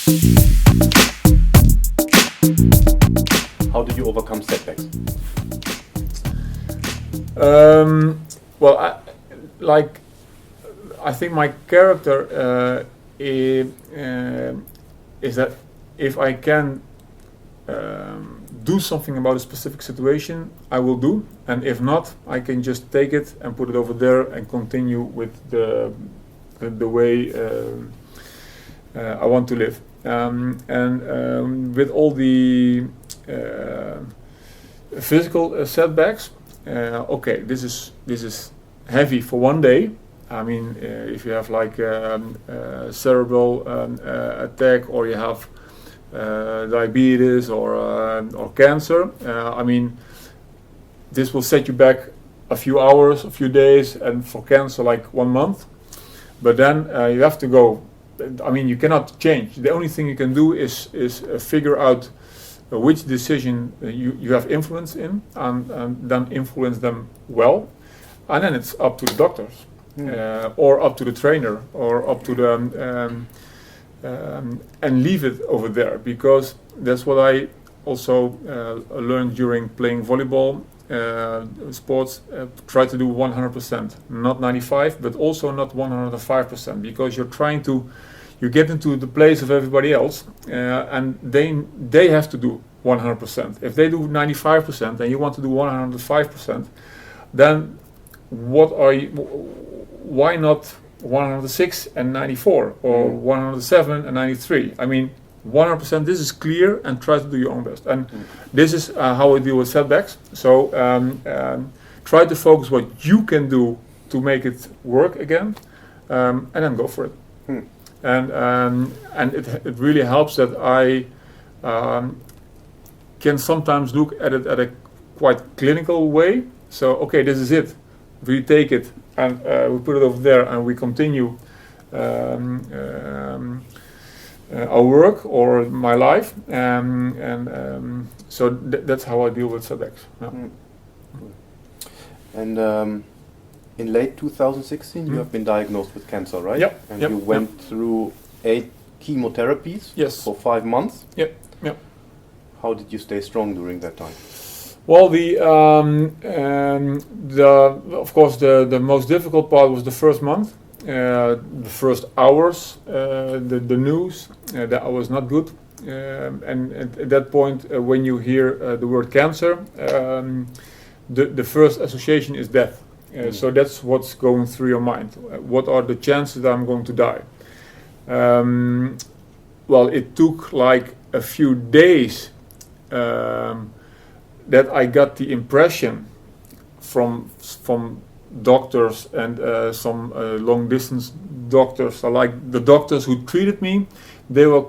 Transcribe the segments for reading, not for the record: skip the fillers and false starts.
How do you overcome setbacks? Well, I think my character is that if I can do something about a specific situation, I will do, and if not, I can just take it and put it over there and continue with the way I want to live. With all the physical setbacks, okay, this is heavy for one day. I mean, if you have like cerebral attack, or you have diabetes or cancer, I mean, this will set you back a few hours, a few days, and for cancer like 1 month. But then you have to go. I mean, you cannot change. The only thing you can do is figure out which decision you have influence in, and then influence them well, and then it's up to the doctors, or up to the trainer, or up to the and leave it over there, because that's what I also learned during playing volleyball sports. Try to do 100%, not 95, but also not 105%, because you get into the place of everybody else, and they have to do 100%. If they do 95% and you want to do 105%, then why not 106 and 94, or 107 and 93? I mean, 100%, this is clear, and try to do your own best. And this is how I deal with setbacks. So try to focus what you can do to make it work again, and then go for it. And it really helps that I can sometimes look at it at a quite clinical way. So, okay, this is it. We take it and we put it over there, and we continue our work or my life, so that's how I deal with setbacks. Yeah. And in late 2016, you have been diagnosed with cancer, right? Yep. And you went through 8 chemotherapies for 5 months. Yep. How did you stay strong during that time? Well, of course, the most difficult part was the first month, the first hours, the news that I was not good, and at that point, when you hear the word cancer, the first association is death. So that's what's going through your mind. What are the chances that I'm going to die? Well, it took like a few days that I got the impression from doctors and some long distance doctors. So like the doctors who treated me, they were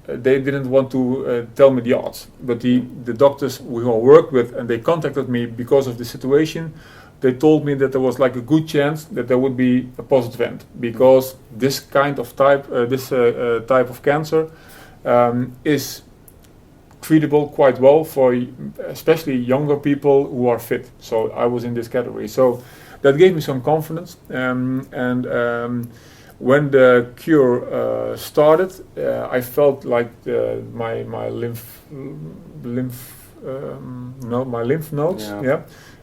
they didn't want to tell me the odds. But the doctors we all worked with, and they contacted me because of the situation, they told me that there was like a good chance that there would be a positive end, because this kind of type of cancer is treatable quite well for especially younger people who are fit. So I was in this category. So that gave me some confidence. When the cure started, I felt like my lymph nodes,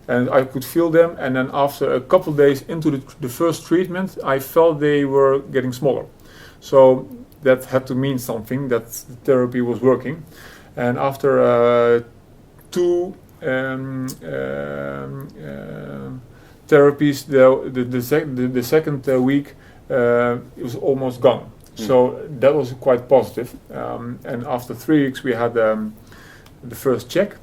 and I could feel them. And then after a couple of days into the first treatment, I felt they were getting smaller. So that had to mean something, that the therapy was working. And after 2 therapies, the second week, it was almost gone. So that was quite positive. And after 3 weeks, we had the first check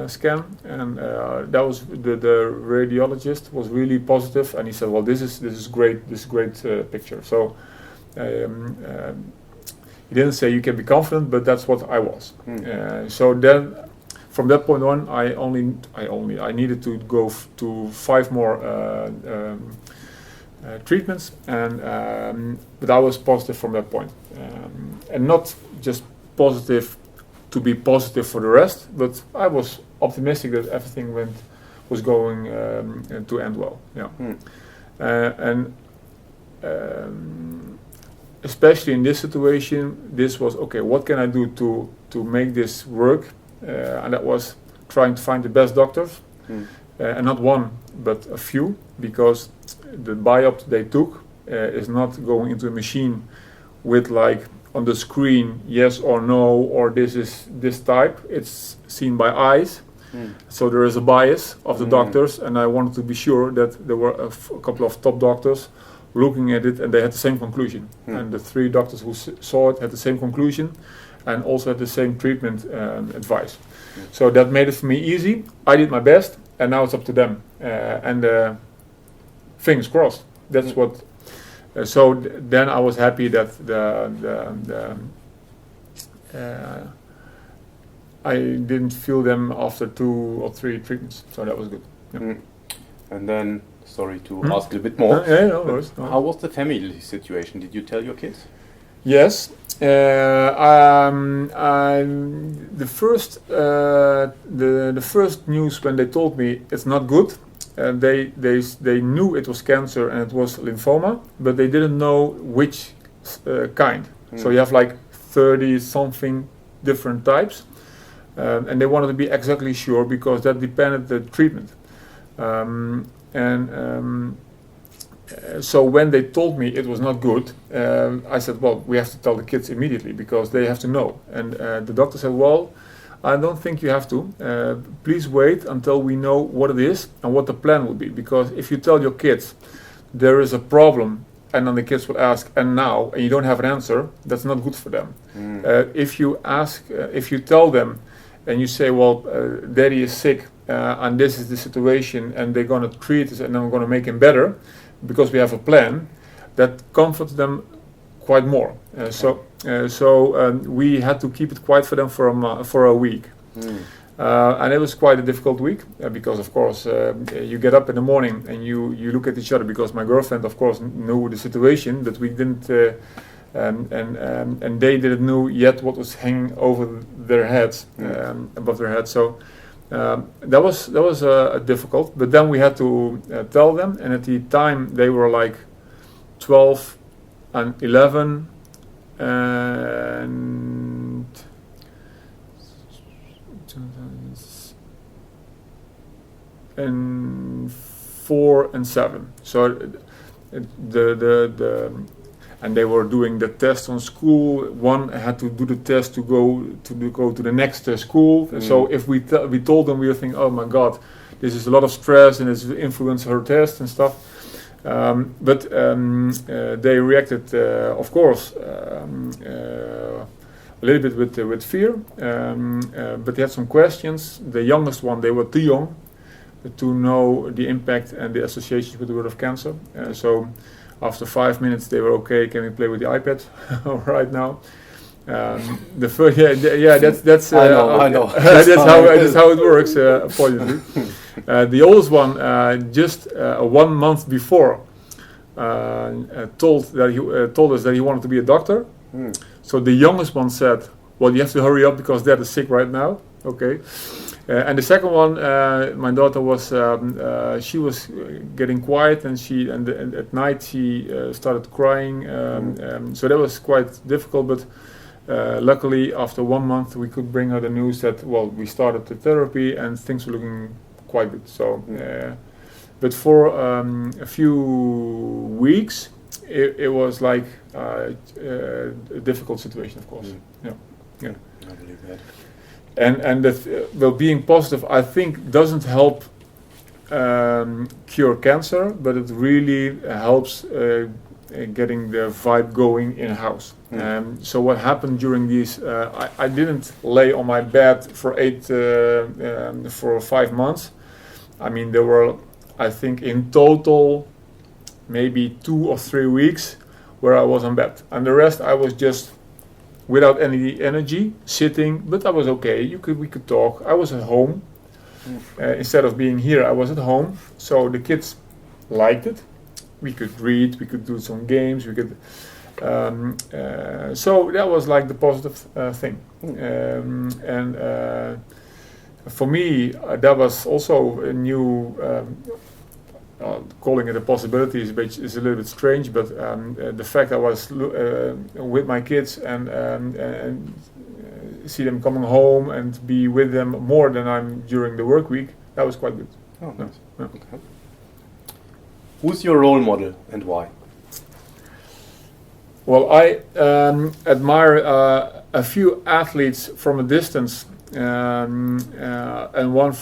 scan, and that was the radiologist was really positive, and he said, "Well, this is great. This is great picture." So. He didn't say you can be confident, but that's what I was. So then, from that point on, I needed to go to 5 more treatments, but I was positive from that point, and not just positive to be positive for the rest, but I was optimistic that everything was going to end well. Yeah, especially in this situation, this was okay. What can I do to make this work? And that was trying to find the best doctors, and not one but a few, because the biopsy they took is not going into a machine with like on the screen yes or no, or this is this type. It's seen by eyes. So there is a bias of the doctors, and I wanted to be sure that there were a couple of top doctors looking at it, and they had the same conclusion. And the 3 doctors who saw it had the same conclusion, and also had the same treatment advice. So that made it for me easy. I did my best, and now it's up to them. And fingers crossed. That's what. So then I was happy that I didn't feel them after 2 or 3 treatments, so that was good. Yeah. And then, sorry to ask a bit more. No. How was the family situation? Did you tell your kids? Yes. The first news when they told me it's not good, they knew it was cancer and it was lymphoma, but they didn't know which kind. So you have like 30 something different types. And they wanted to be exactly sure because that depended the treatment. So when they told me it was not good, I said, well, we have to tell the kids immediately because they have to know. And the doctor said, well, I don't think you have to. Please wait until we know what it is and what the plan will be. Because if you tell your kids there is a problem, and then the kids will ask, and now, and you don't have an answer, that's not good for them. If you tell them, and you say, well, daddy is sick, and this is the situation, and they're going to treat us, and I'm going to make him better, because we have a plan, that comforts them quite more. So we had to keep it quiet for them for a week. And it was quite a difficult week, because of course you get up in the morning and you look at each other, because my girlfriend of course knew the situation, but we didn't, and they didn't know yet what was hanging over their heads, above their heads. So that was difficult, but then we had to tell them, and at the time they were like 12 and 11 and 4 and 7. So and they were doing the test on school. One had to do the test to go to the next school. So if we told them, we were thinking, oh my God, this is a lot of stress and it's influenced her test and stuff. But they reacted, of course, a little bit with fear. But they had some questions. The youngest one, they were too young to know the impact and the associations with the word of cancer. So after 5 minutes, they were okay. Can we play with the iPad right now? The first, that's I know. that's how it works. Unfortunately, the oldest one just 1 month before told us that he wanted to be a doctor. So the youngest one said, "Well, you have to hurry up because Dad is sick right now." Okay. And the second one, my daughter was, she was getting quiet, and at night she started crying. So that was quite difficult, but luckily after 1 month we could bring her the news that, well, we started the therapy and things were looking quite good. So, but for a few weeks it was like a difficult situation, of course. Yeah. I believe that. And being positive, I think, doesn't help cure cancer, but it really helps getting the vibe going in a house. So what happened during these? I didn't lay on my bed for 5 months. I mean, there were, I think, in total, maybe 2 or 3 weeks where I was on bed, and the rest I was just without any energy, sitting, but I was okay. We could talk. I was at home. Instead of being here, I was at home. So the kids liked it. We could read, we could do some games, we could. So that was like the positive thing. For me, that was also a new calling it a possibility is a little bit strange, but the fact I was with my kids and see them coming home and be with them more than I'm during the work week, that was quite good. Oh, nice. Yeah. Okay. Who's your role model and why? Well, I admire a few athletes from a distance, and one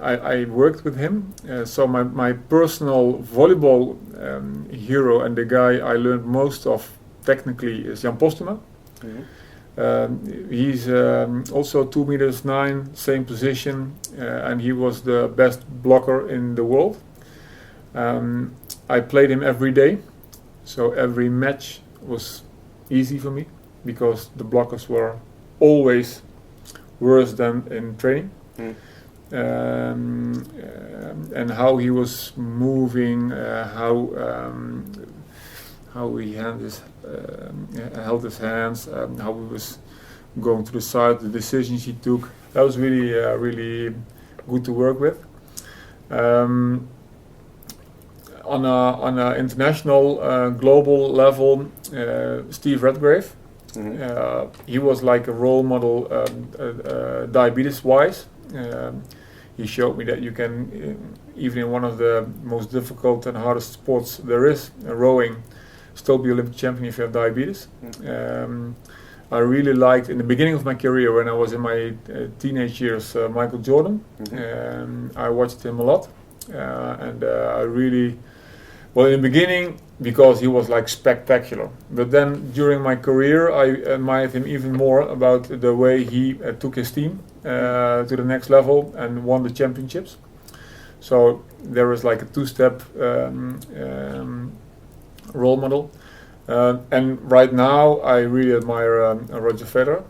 I worked with him. So my personal volleyball hero and the guy I learned most of technically is Champ Bas. He's also 2'9", same position, and he was the best blocker in the world. I played him every day. So every match was easy for me because the blockers were always worse than in training. And how he was moving, how he held his hands, how he was going to the side, the decisions he took. That was really really good to work with. On a international, global level, Steve Redgrave. He was like a role model, diabetes-wise. He showed me that you can, even in one of the most difficult and hardest sports there is, rowing, still be Olympic champion if you have diabetes. I really liked, in the beginning of my career, when I was in my teenage years, Michael Jordan. I watched him a lot, and I really. Well, in the beginning, because he was like spectacular. But then during my career, I admired him even more about the way he took his team to the next level and won the championships. So there was like a two-step role model. And right now, I really admire Roger Federer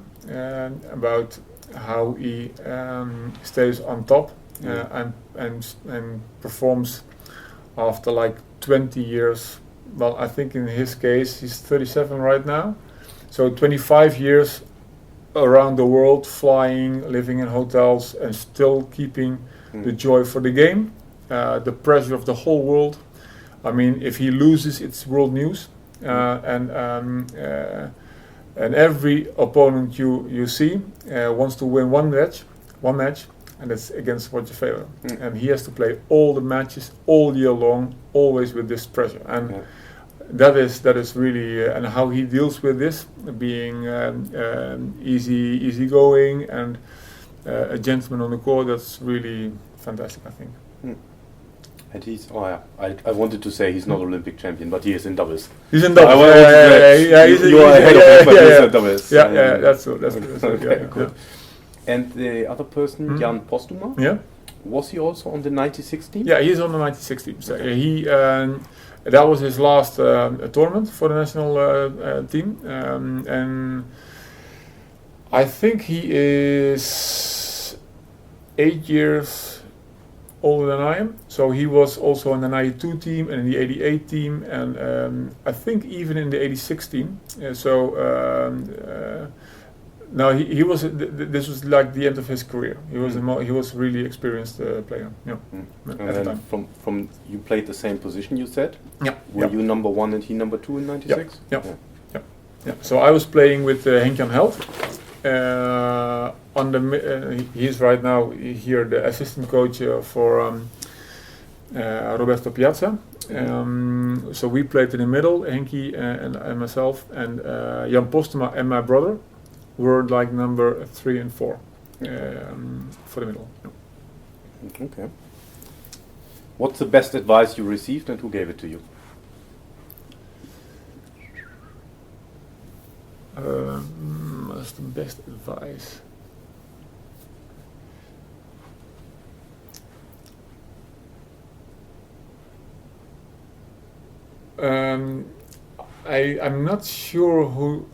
about how he stays on top and performs after like 20 years, well, I think in his case, he's 37 right now. So 25 years around the world, flying, living in hotels, and still keeping the joy for the game, the pressure of the whole world. I mean, if he loses, it's world news. And every opponent you see wants to win one match, and it's against Roger Federer. And he has to play all the matches all year long, always with this pressure. And that is really, and how he deals with this, being easygoing and a gentleman on the court, that's really fantastic, I think. And he's, I wanted to say he's not Olympic champion, but he is in doubles. He's in doubles. You are ahead of him, but he's in doubles. That's true. Okay, good. And the other person, Jan Postuma, was he also on the 96 team? Yeah, he's on the 96 team. So he that was his last tournament for the national team, and I think he is 8 years older than I am. So he was also on the 92 team and in the 88 team, and I think even in the 86 team. No, he was. This was like the end of his career. He was he was really experienced player. And then from you played the same position, you said. Were you number 1 and he number 2 in '96? Yeah. So I was playing with Henk-Jan Held. He's right now here the assistant coach for Roberto Piazza. So we played in the middle, Henky and myself, and Jan Postuma and my brother were like number 3 and 4 for the middle. Okay. What's the best advice you received and who gave it to you? What's the best advice? I'm not sure who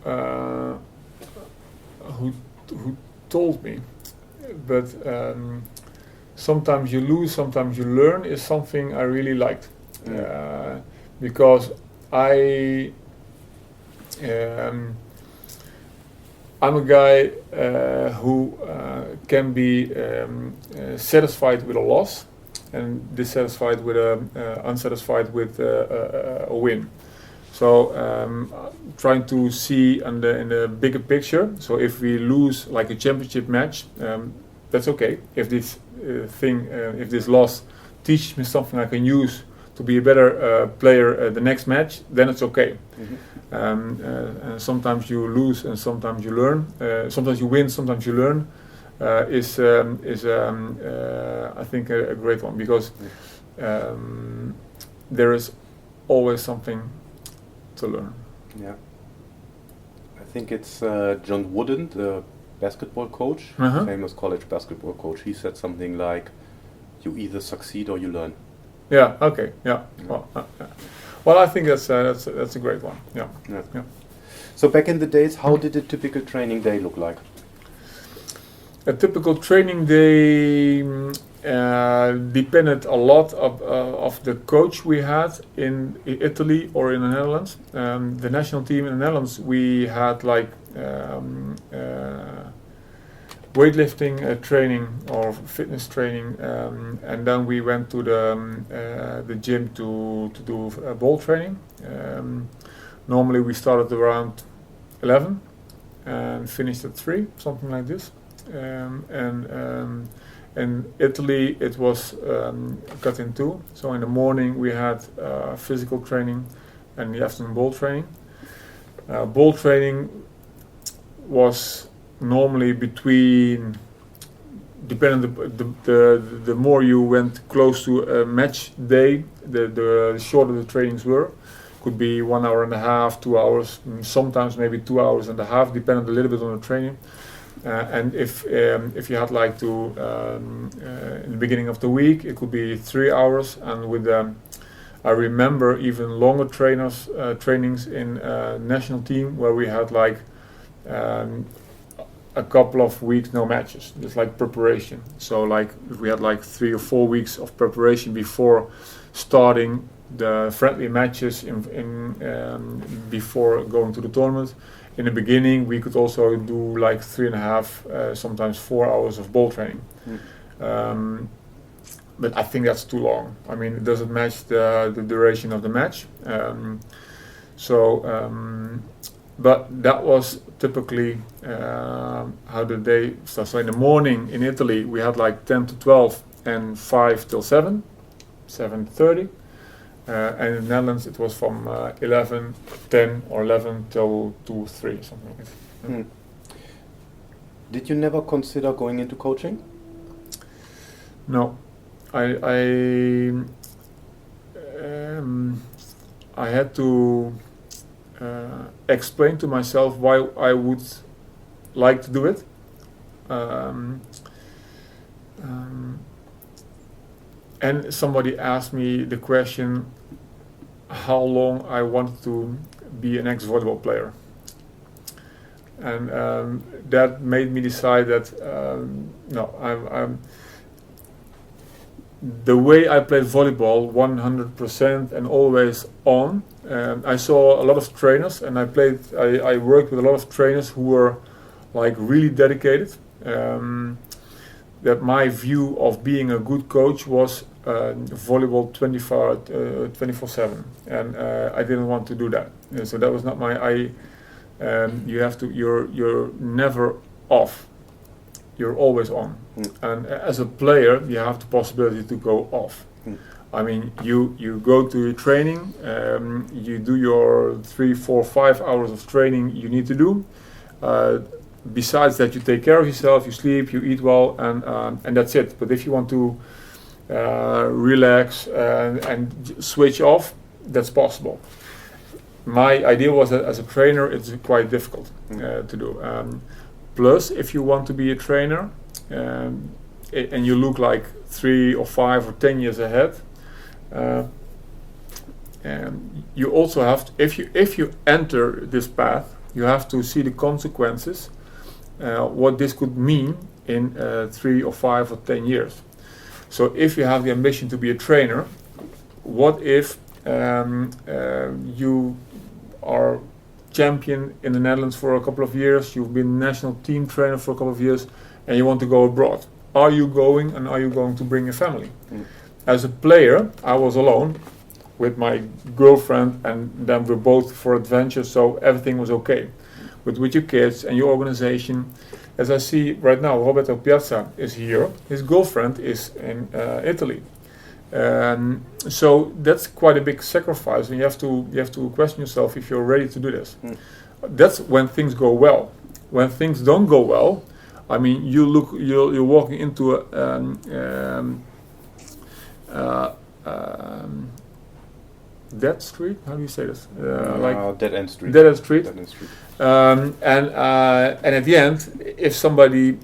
told me, but sometimes you lose, sometimes you learn is something I really liked, because I'm a guy who can be satisfied with a loss, dissatisfied with unsatisfied with a win. So trying to see in the bigger picture. So if we lose like a championship match, that's okay. If this if this loss teaches me something I can use to be a better player the next match, then it's okay. Mm-hmm. Sometimes you lose and sometimes you learn. Sometimes you win, sometimes you learn. Is I think a great one, because there is always something to learn. Yeah, I think it's John Wooden, the basketball coach, famous college basketball coach. He said something like, "You either succeed or you learn." Yeah. Okay. Yeah. Well, I think that's a great one. Yeah. So back in the days, how did a typical training day look like? A typical training day depended a lot of the coach we had in Italy or in the Netherlands. The national team in the Netherlands, we had like weightlifting training or fitness training, and then we went to the gym to do ball training. Normally we started around 11 and finished at 3, something like this. In Italy it was cut in 2. So in the morning we had physical training and the afternoon ball training. Ball training was normally between, depending the more you went close to a match day, the shorter the trainings were. Could be 1 hour and a half, 2 hours, sometimes maybe 2 hours and a half, depending a little bit on the training. And if you had like to in the beginning of the week, it could be 3 hours, and with I remember even longer trainings in national team where we had like a couple of weeks no matches, just like preparation. So like we had like 3 or 4 weeks of preparation before starting the friendly matches before going to the tournament. In the beginning, we could also do like 3.5, sometimes 4 hours of ball training. But I think that's too long. I mean, it doesn't match the duration of the match. But that was typically how the day starts. So in the morning in Italy, we had like 10 to 12 and 5 till 7, 7:30. And in the Netherlands it was from 10 or 11 till 2, 3, something like that. Did you never consider going into coaching? No, I had to explain to myself why I would like to do it. And somebody asked me the question how long I wanted to be an ex-volleyball player. And that made me decide that no, I'm the way I played volleyball 100% and always on. I saw a lot of trainers, and I worked with a lot of trainers who were like really dedicated. That my view of being a good coach was volleyball 24/7, and I didn't want to do that. So that was not my. You're never off. You're always on, and as a player, you have the possibility to go off. I mean, you go to your training, you do your 3, 4, 5 hours of training you need to do. Besides that, you take care of yourself, you sleep, you eat well, and that's it. But if you want to relax and switch off, that's possible. My idea was that as a trainer, it's quite difficult to do. Plus, if you want to be a trainer and you look like 3 or 5 or 10 years ahead, you also have to, if you enter this path, you have to see the consequences. What this could mean in 3 or 5 or 10 years. So if you have the ambition to be a trainer, what if you are champion in the Netherlands for a couple of years, you've been national team trainer for a couple of years, and you want to go abroad? Are you going, and are you going to bring a family? as a player, I was alone with my girlfriend, and then we're both for adventure, so everything was okay. But with your kids and your organization, as I see right now, Roberto Piazza is here. His girlfriend is in Italy. So that's quite a big sacrifice, and you have to question yourself if you're ready to do this. That's when things go well. When things don't go well, I mean, you're walking into a dead street. How do you say this? Like dead end street. Dead end street. Dead end street. And at the end, if somebody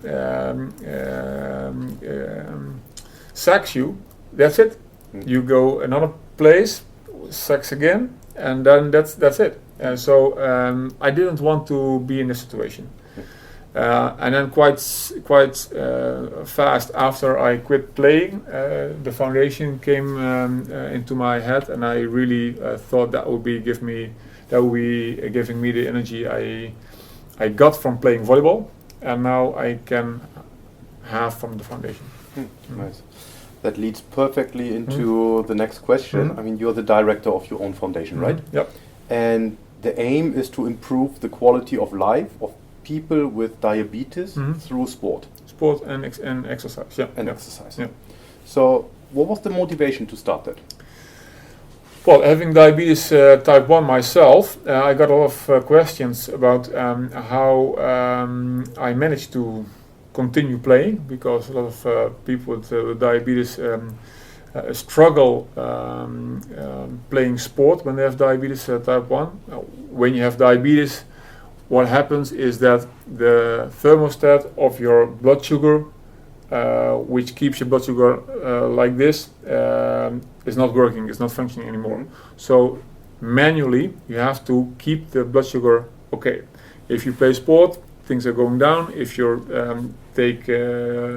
sacks you, that's it. You go another place, sacks again, and then that's it. So I didn't want to be in this situation. And then quite fast after I quit playing, the foundation came into my head, and I really thought that would be giving me the energy I got from playing volleyball, and now I can have from the foundation. Nice. That leads perfectly into the next question. I mean, you're the director of your own foundation, right? Yep. And the aim is to improve the quality of life of people with diabetes through sport. Sport and exercise, yeah. And exercise. Yeah. So, what was the motivation to start that? Well, having diabetes type 1 myself, I got a lot of questions about how I managed to continue playing, because a lot of people with diabetes struggle playing sport when they have diabetes type 1. When you have diabetes, what happens is that the thermostat of your blood sugar, which keeps your blood sugar like this, is not working, it's not functioning anymore. So manually you have to keep the blood sugar okay. If you play sport, things are going down. If you take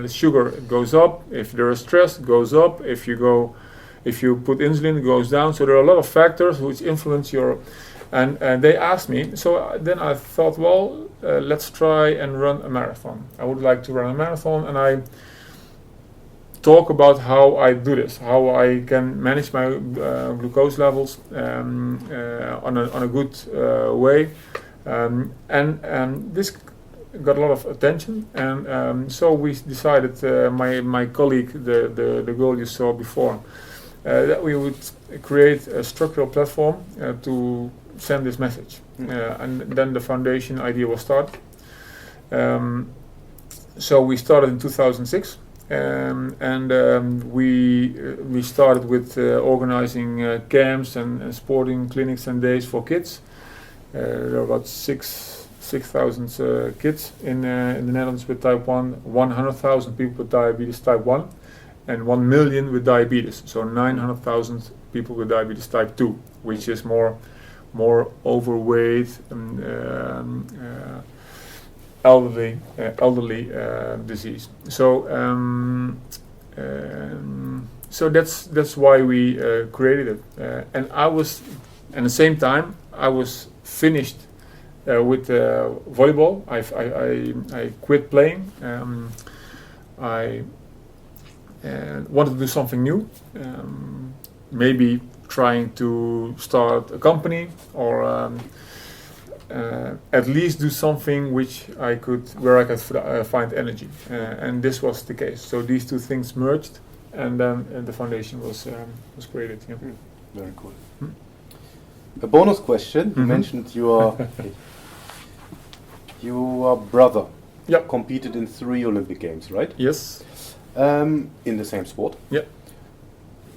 sugar, it goes up. If there is stress, it goes up. If you put insulin, it goes down. So there are a lot of factors which influence your. And they asked me. So then I thought, well, let's try and run a marathon. I would like to run a marathon, and I talk about how I do this, how I can manage my glucose levels on a good way, and this got a lot of attention, and so we decided, my colleague, the girl you saw before, that we would create a structural platform to send this message, and then the foundation idea was started. So we started in 2006. We started with organizing camps and sporting clinics and days for kids. There are about 6,000 kids in the Netherlands with type 1, 100,000 people with diabetes type 1, and 1 million with diabetes. So 900,000 people with diabetes type 2, which is more overweight and elderly disease. So so that's why we created it. And I was, at the same time, I was finished with volleyball. I quit playing. I wanted to do something new. Maybe trying to start a company, or at least do something where I could find energy, and this was the case. So these two things merged, and then the foundation was created. Yeah. Very cool. A bonus question: you mentioned your brother competed in 3 Olympic Games, right? Yes. In the same sport. Yeah.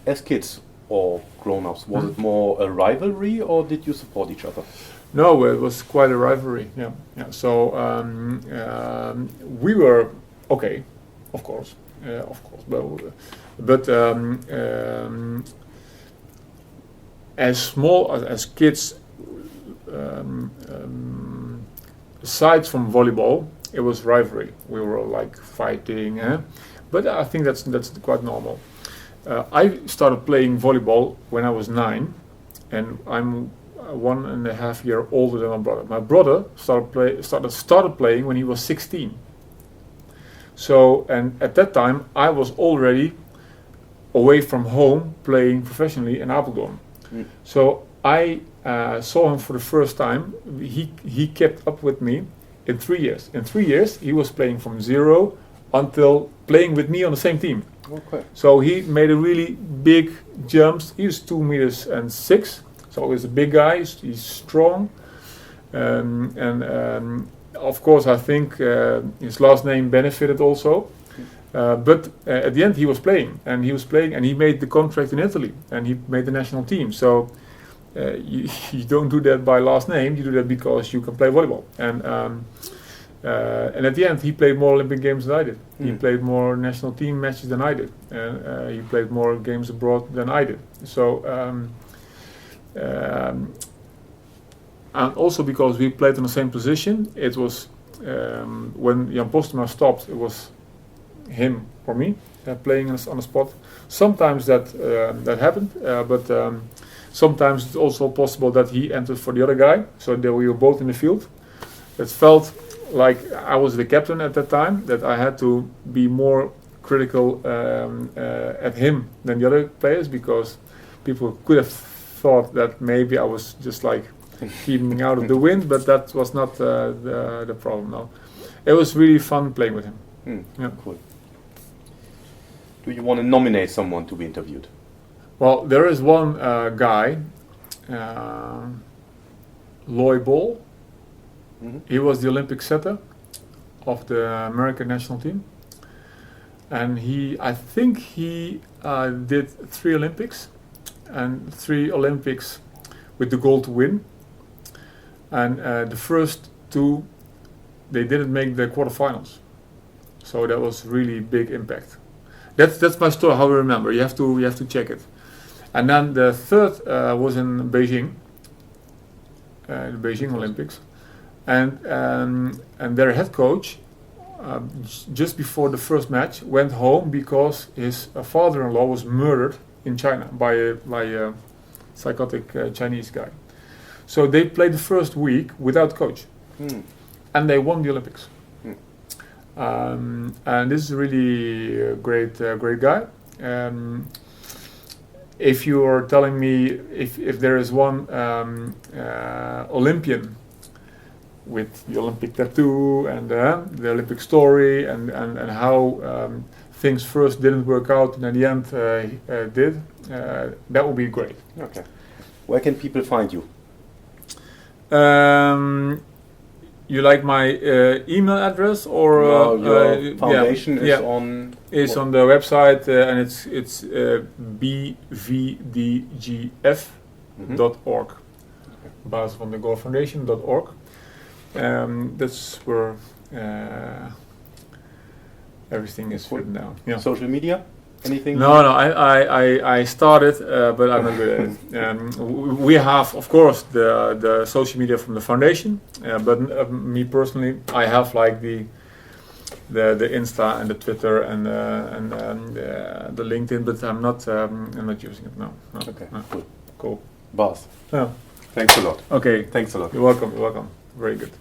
As kids or grown-ups, was it more a rivalry, or did you support each other? No, it was quite a rivalry. Yeah. So we were okay, of course, but as small as kids, aside from volleyball, it was rivalry. We were like fighting, but I think that's quite normal. I started playing volleyball when I was 9, and I'm 1.5 years older than my brother. My brother started playing when he was 16. So, and at that time I was already away from home playing professionally in Apeldoorn. So I saw him for the first time. He kept up with me in 3 years. In 3 years, he was playing from zero until playing with me on the same team. Okay. So he made a really big jumps. He was 2 meters and 6, so he's a big guy. He's strong, and of course I think his last name benefited also. But at the end he was playing, and he made the contract in Italy, and he made the national team. So you don't do that by last name. You do that because you can play volleyball. And at the end, he played more Olympic games than I did. He played more national team matches than I did, and he played more games abroad than I did. So, and also because we played in the same position, it was when Jan Postema stopped, it was him or me playing on the spot. Sometimes that happened, but sometimes it's also possible that he entered for the other guy, so that we were both in the field. It felt like I was the captain at that time, that I had to be more critical at him than the other players, because people could have thought that maybe I was just like keeping out of the wind, but that was not the problem. No, it was really fun playing with him. Yeah. Cool. Do you want to nominate someone to be interviewed? Well, there is one guy, Loy Ball. He was the Olympic setter of the American national team, and I think he did 3 Olympics, and 3 Olympics with the goal to win. And the first 2, they didn't make the quarterfinals, so that was really big impact. That's my story. How I remember. You have to check it. And then the third was in Beijing, the Beijing Olympics. And their head coach, just before the first match, went home because his father-in-law was murdered in China by a psychotic Chinese guy. So they played the first week without coach, and they won the Olympics. And this is really a great guy. If you are telling me if there is one Olympian with the Olympic tattoo and the Olympic story and how things first didn't work out and at the end did, that would be great. Okay. Where can people find you? You like my email address, or your foundation is on the website, and it's bvdgf.org, Basis van de Goor Foundation.org. That's where everything is written down. Yeah. Social media? Anything? No. I started, but I'm not good at it. We have, of course, the social media from the foundation, but me personally, I have like the Insta and the Twitter and the LinkedIn, but I'm not using it now. No. Okay. No. Cool. Cool. Bas. Yeah. Thanks a lot. Okay. Thanks a lot. You're welcome. Very good.